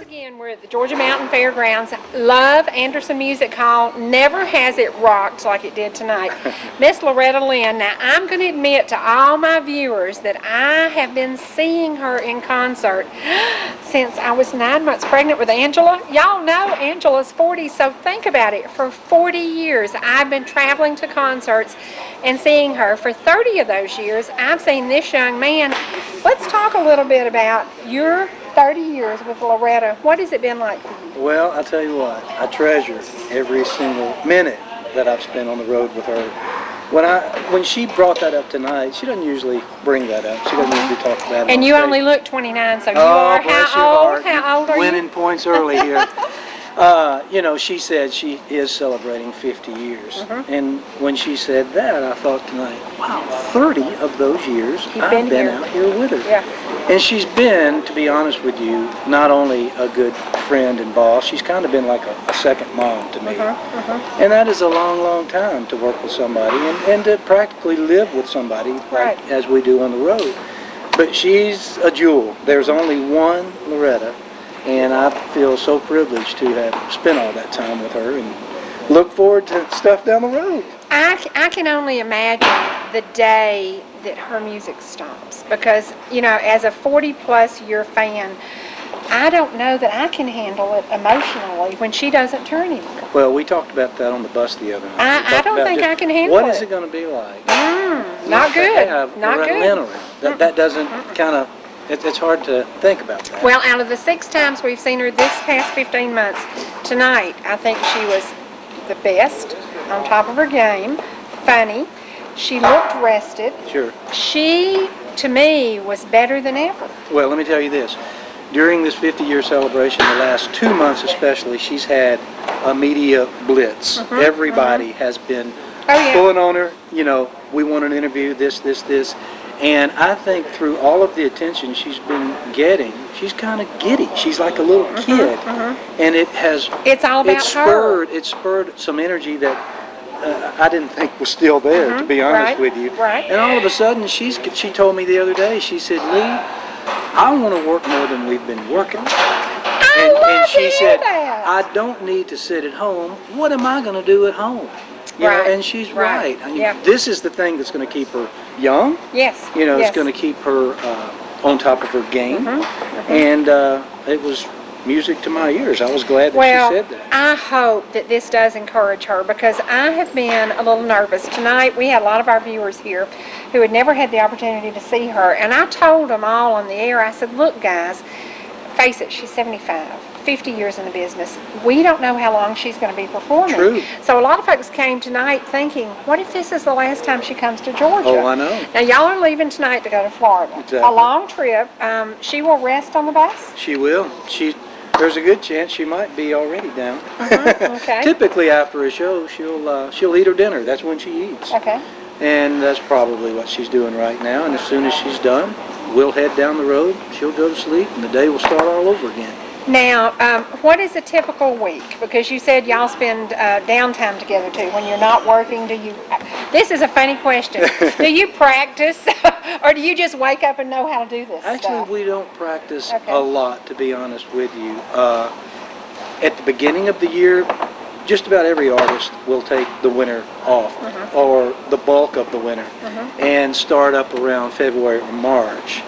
Once again, we're at the Georgia Mountain Fairgrounds. Love Anderson Music Hall. Never has it rocked like it did tonight. Miss Loretta Lynn. Now, I'm going to admit to all my viewers that I have been seeing her in concert since I was 9 months pregnant with Angela. Y'all know Angela's 40, so think about it. For 40 years, I've been traveling to concerts and seeing her. For 30 of those years, I've seen this young man. Let's talk a little bit about your 30 years with Loretta. What has it been like for you? Well, I'll tell you what, I treasure every single minute that I've spent on the road with her. When she brought that up tonight, she doesn't usually bring that up. She doesn't usually talk about it. And you only look 29, so you are how old? How old are you? Winning points early here. You know, she said she is celebrating 50 years. And when she said that, I thought tonight, wow, 30 of those years I've been out here with her. Yeah. And she's been, to be honest with you, not only a good friend and boss, she's kind of been like a second mom to me. And that is a long, long time to work with somebody and to practically live with somebody like as we do on the road. But she's a jewel. There's only one Loretta. And I feel so privileged to have spent all that time with her and look forward to stuff down the road. I can only imagine the day that her music stops because, you know, as a 40-plus year fan, I don't know that I can handle it emotionally when she doesn't tour anymore. Well, we talked about that on the bus the other night. I don't think I can handle it. What is it going to be like? Not good. Not good. Loretta Lynn around. That doesn't kind of... It's hard to think about that. Well, out of the 6 times we've seen her this past 15 months, tonight I think she was the best, on top of her game, funny. She looked rested. Sure. She, to me, was better than ever. Well, let me tell you this. During this 50-year celebration, the last 2 months especially, she's had a media blitz. Everybody has been pulling on her. You know, we want an interview, this. And I think through all of the attention she's been getting, she's kind of giddy. She's like a little kid. And it's all about her. It spurred some energy that I didn't think was still there, to be honest with you. And all of a sudden, she told me the other day, she said, Lee, I want to work more than we've been working. And she said, I don't need to sit at home. What am I going to do at home? You know, and she's right. I mean, this is the thing that's going to keep her young. Yes. You know, it's going to keep her on top of her game. And it was music to my ears. I was glad that she said that. I hope that this does encourage her because I have been a little nervous. Tonight we had a lot of our viewers here who had never had the opportunity to see her. And I told them all on the air, I said, look guys, face it, she's 75. 50 years in the business. We don't know how long she's going to be performing. True. So a lot of folks came tonight thinking, what if this is the last time she comes to Georgia? Oh, I know. Now, y'all are leaving tonight to go to Florida. Exactly. A long trip. She will rest on the bus? She will. There's a good chance she might be already down. Okay. Typically after a show, she'll eat her dinner. That's when she eats. Okay. And that's probably what she's doing right now. And as soon as she's done, we'll head down the road. She'll go to sleep, and the day will start all over again. Now, what is a typical week? Because you said y'all spend downtime together too. When you're not working, do you... This is a funny question. Do you practice or do you just wake up and know how to do this stuff? We don't practice a lot, to be honest with you. At the beginning of the year, just about every artist will take the winter off, or the bulk of the winter, and start up around February or March.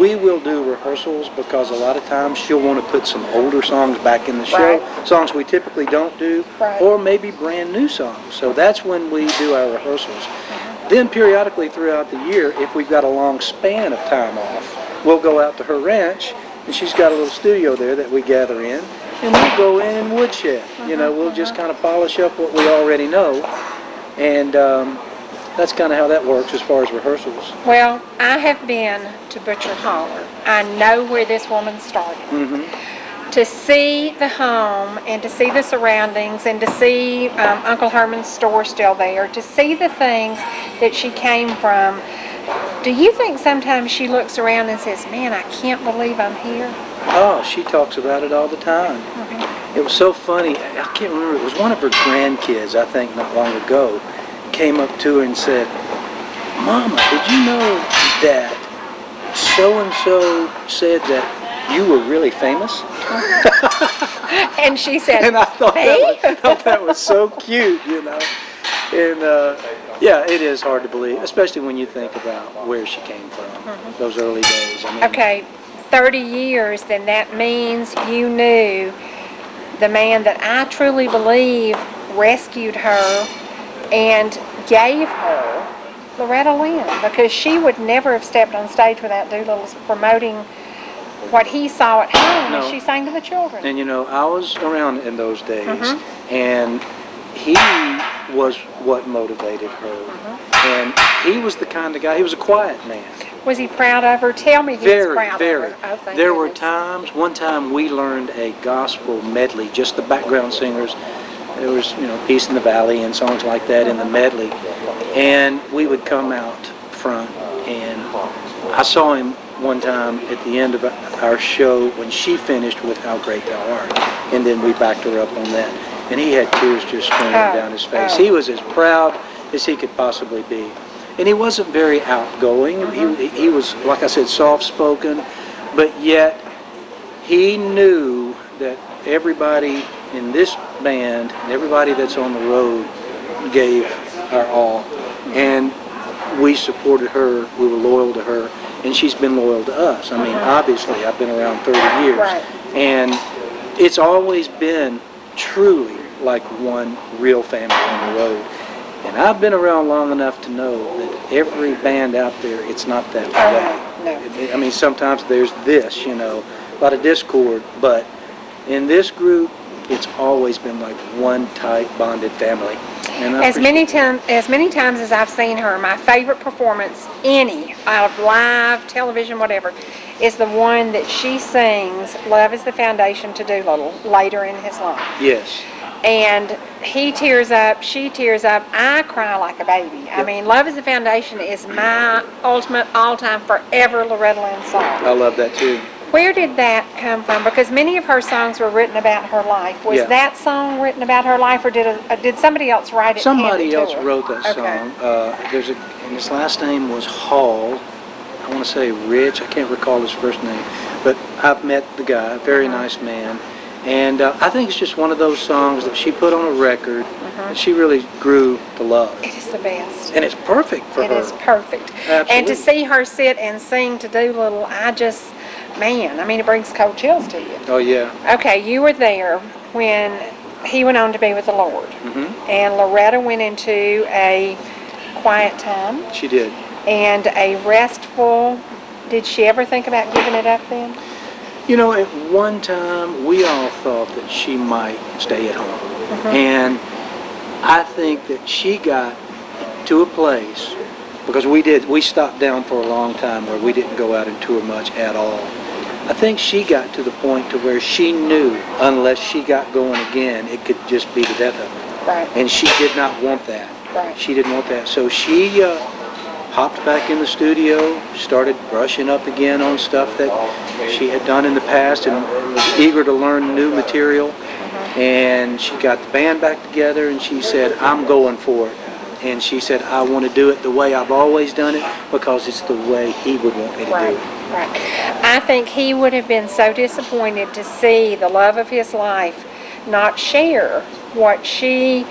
We will do rehearsals because a lot of times she'll want to put some older songs back in the show, songs we typically don't do, or maybe brand new songs. So that's when we do our rehearsals. Then periodically throughout the year, if we've got a long span of time off, we'll go out to her ranch, and she's got a little studio there that we gather in, and we'll go in and woodshed. You know, we'll just kind of polish up what we already know, and that's kind of how that works as far as rehearsals. Well, I have been to Butcher Holler. I know where this woman started. To see the home and to see the surroundings and to see Uncle Herman's store still there, to see the things that she came from, do you think sometimes she looks around and says, man, I can't believe I'm here? Oh, she talks about it all the time. It was so funny. I can't remember. It was one of her grandkids, I think, not long ago, came up to her and said, Mama, did you know that so-and-so said that "You were really famous?" And she said, and I thought "Me?" that was so cute, you know. And yeah, it is hard to believe, especially when you think about where she came from, those early days. I mean, okay, 30 years, then that means you knew the man that I truly believe rescued her and gave her Loretta Lynn, because she would never have stepped on stage without Doolittle's promoting what he saw at home as she sang to the children. And you know, I was around in those days, and he was what motivated her. And he was the kind of guy, he was a quiet man. Was he proud of her? Tell me he was proud of her. Oh, there were times, one time we learned a gospel medley, just the background singers. There was, you know, Peace in the Valley and songs like that in the medley. And we would come out front, and I saw him one time at the end of our show when she finished with How Great Thou Art. And then we backed her up on that. And he had tears just streaming down his face. He was as proud as he could possibly be. And he wasn't very outgoing. He was, like I said, soft-spoken, but yet he knew that everybody in this band and everybody that's on the road gave our all. And we supported her, we were loyal to her, and she's been loyal to us. I mean, obviously, I've been around 30 years. And it's always been truly like one real family on the road. And I've been around long enough to know that every band out there, it's not that way. I mean, sometimes there's this, you know, a lot of discord, but in this group, it's always been like one tight, bonded family. And as many times as I've seen her, my favorite performance, any, out of live, television, whatever, is the one that she sings, Love is the Foundation to Doolittle, later in his life. Yes. And he tears up, she tears up, I cry like a baby. Yep. I mean, Love is the Foundation is my ultimate, all-time, forever Loretta Lynn song. I love that too. Where did that come from? Because many of her songs were written about her life. Was that song written about her life, or did somebody else write it? Somebody else wrote that song. And his last name was Hall. I want to say Rich. I can't recall his first name, but I've met the guy. Very nice man. And I think it's just one of those songs that she put on a record that she really grew to love. It is the best. And it's perfect for her. It is perfect. Absolutely. And to see her sit and sing to Doolittle, man, I mean, it brings cold chills to you. Oh, yeah. Okay, you were there when he went on to be with the Lord. And Loretta went into a quiet time. She did. And a restful, did she ever think about giving it up then? You know, at one time, we all thought that she might stay at home. And I think that she got to a place, because we stopped down for a long time where we didn't go out and tour much at all. I think she got to the point to where she knew unless she got going again, it could just be the death of her. Right. And she did not want that. Right. She didn't want that. So she hopped back in the studio, started brushing up again on stuff that she had done in the past, and was eager to learn new material. And she got the band back together, and she said, I'm going for it. And she said, I want to do it the way I've always done it, because it's the way he would want me to do it. Right. I think he would have been so disappointed to see the love of his life not share what she,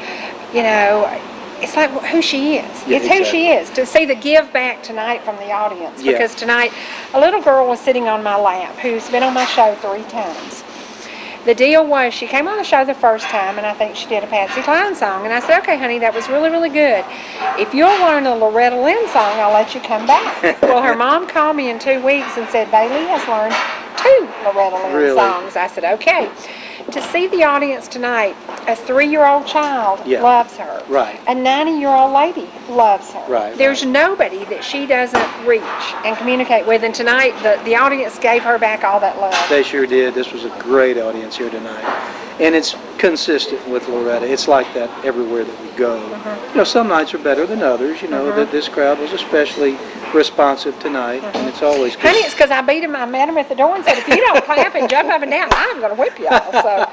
you know, it's like who she is. It's who she is. To see the give back tonight from the audience. Because tonight, a little girl was sitting on my lap who's been on my show 3 times. The deal was, she came on the show the first time, and I think she did a Patsy Cline song. And I said, okay, honey, that was really, really good. If you'll learn a Loretta Lynn song, I'll let you come back. Well, her mom called me in 2 weeks and said, Bailey has learned 2 Loretta Lynn songs. I said, okay. To see the audience tonight, a 3-year-old child loves her. Right. A 90-year-old lady loves her. Right. There's nobody that she doesn't reach and communicate with. And tonight, the audience gave her back all that love. They sure did. This was a great audience here tonight. And it's consistent with Loretta. It's like that everywhere that we go. You know, some nights are better than others. You know, that this crowd was especially responsive tonight, and it's always good. Honey, it's because I beat him. I met him at the door and said, if you don't clap and jump up and down, I'm going to whip y'all. So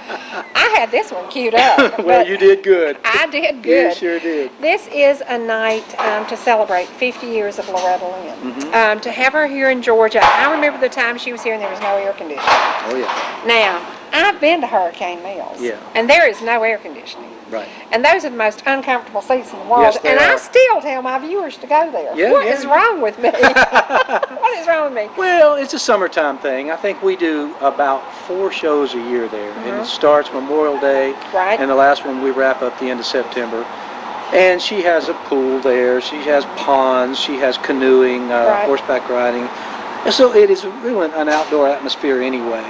I had this one queued up. Well, you did good. I did good. You sure did. This is a night to celebrate 50 years of Loretta Lynn. To have her here in Georgia, I remember the time she was here and there was no air conditioning. Oh, yeah. Now, I've been to Hurricane Mills, and there is no air conditioning. Right. And those are the most uncomfortable seats in the world. Yes, they and are. I still tell my viewers to go there. Yeah, What is wrong with me? What is wrong with me? Well, it's a summertime thing. I think we do about 4 shows a year there. And it starts Memorial Day. Right. And the last one we wrap up the end of September. And she has a pool there. She has ponds. She has canoeing, horseback riding. And so it is really an outdoor atmosphere anyway.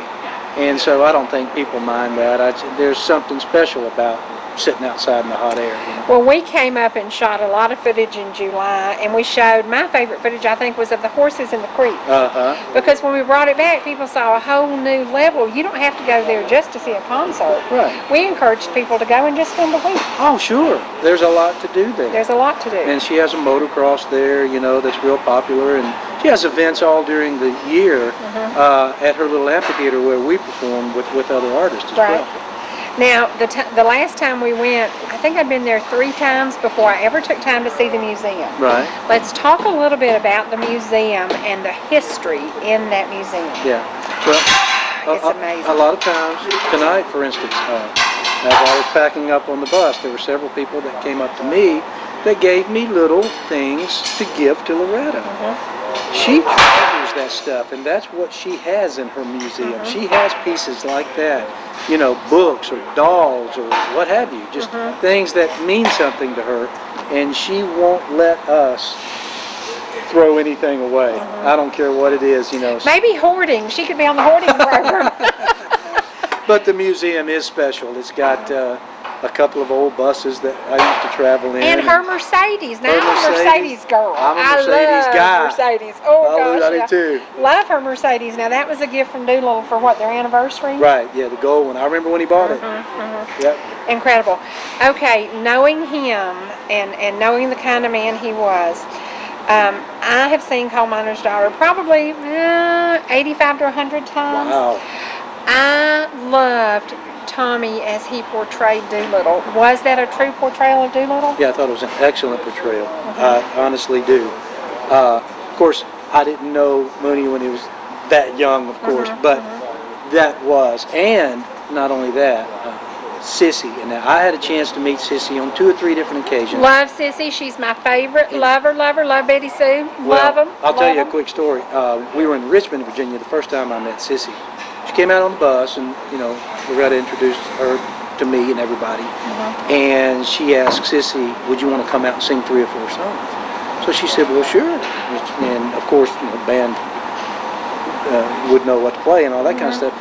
And so I don't think people mind that. There's something special about sitting outside in the hot air. You know? Well, we came up and shot a lot of footage in July, and we showed, my favorite footage, I think, was of the horses in the creek. Because when we brought it back, people saw a whole new level. You don't have to go there just to see a concert. Right. We encouraged people to go and just spend a week. Oh, sure. There's a lot to do there. There's a lot to do. And she has a motocross there, you know, that's real popular. And she has events all during the year at her little amphitheater where we perform with other artists as well. Now, the last time we went, I think I'd been there 3 times before I ever took time to see the museum. Right. Let's talk a little bit about the museum and the history in that museum. Yeah. Well, it's amazing. A lot of times, tonight, for instance, as I was packing up on the bus, there were several people that came up to me that gave me little things to give to Loretta. She treasures that stuff, and that's what she has in her museum. She has pieces like that, you know, books or dolls or what have you, just things that mean something to her, and she won't let us throw anything away. I don't care what it is, you know. Maybe hoarding. She could be on the hoarding program. But the museum is special. It's got a couple of old buses that I used to travel in. And her Mercedes. Now, I'm a Mercedes girl. I'm a Mercedes guy. Mercedes. Oh, gosh, I do too. Love her Mercedes. Now, that was a gift from Doolittle for what, their anniversary? Right, yeah, the gold one. I remember when he bought it. Yep. Incredible. Okay, knowing him and knowing the kind of man he was, I have seen Coal Miner's Daughter probably 85 to 100 times. Wow. I loved Tommy as he portrayed Doolittle. Was that a true portrayal of Doolittle? Yeah, I thought it was an excellent portrayal. I honestly do. Of course, I didn't know Mooney when he was that young, of course, but that was. And not only that, Sissy. And I had a chance to meet Sissy on 2 or 3 different occasions. Love Sissy. She's my favorite. Love her, love her. Love Betty Sue. Well, love them. I'll tell you a quick story. We were in Richmond, Virginia, the first time I met Sissy. She came out on the bus, and, you know, Loretta introduced her to me and everybody. And she asked Sissy, would you want to come out and sing 3 or 4 songs? So she said, well, sure. And, of course, you know, the band would know what to play and all that kind of stuff.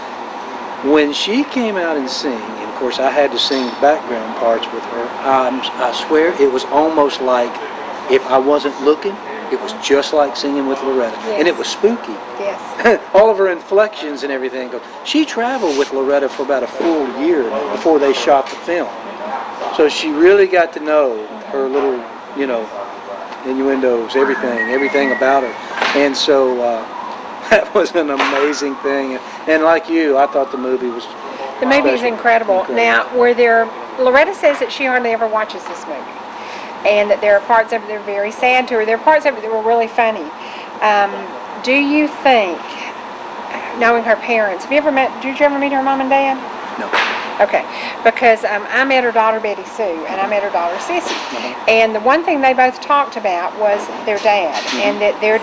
When she came out and sang, and, of course, I had to sing the background parts with her, I swear it was almost like if I wasn't looking, it was just like singing with Loretta. Yes. And it was spooky. Yes. All of her inflections and everything. She traveled with Loretta for about a full year before they shot the film. So she really got to know her little, you know, innuendos, everything about her. And so that was an amazing thing. And like you, I thought the movie was The movie's incredible. Now, Loretta says that she hardly ever watches this movie, and that there are parts of it that are very sad to her. There are parts of it that were really funny. Do you think, knowing her parents, did you ever meet her mom and dad? No. Okay, because I met her daughter Betty Sue, and I met her daughter Sissy. And the one thing they both talked about was their dad, and that their dad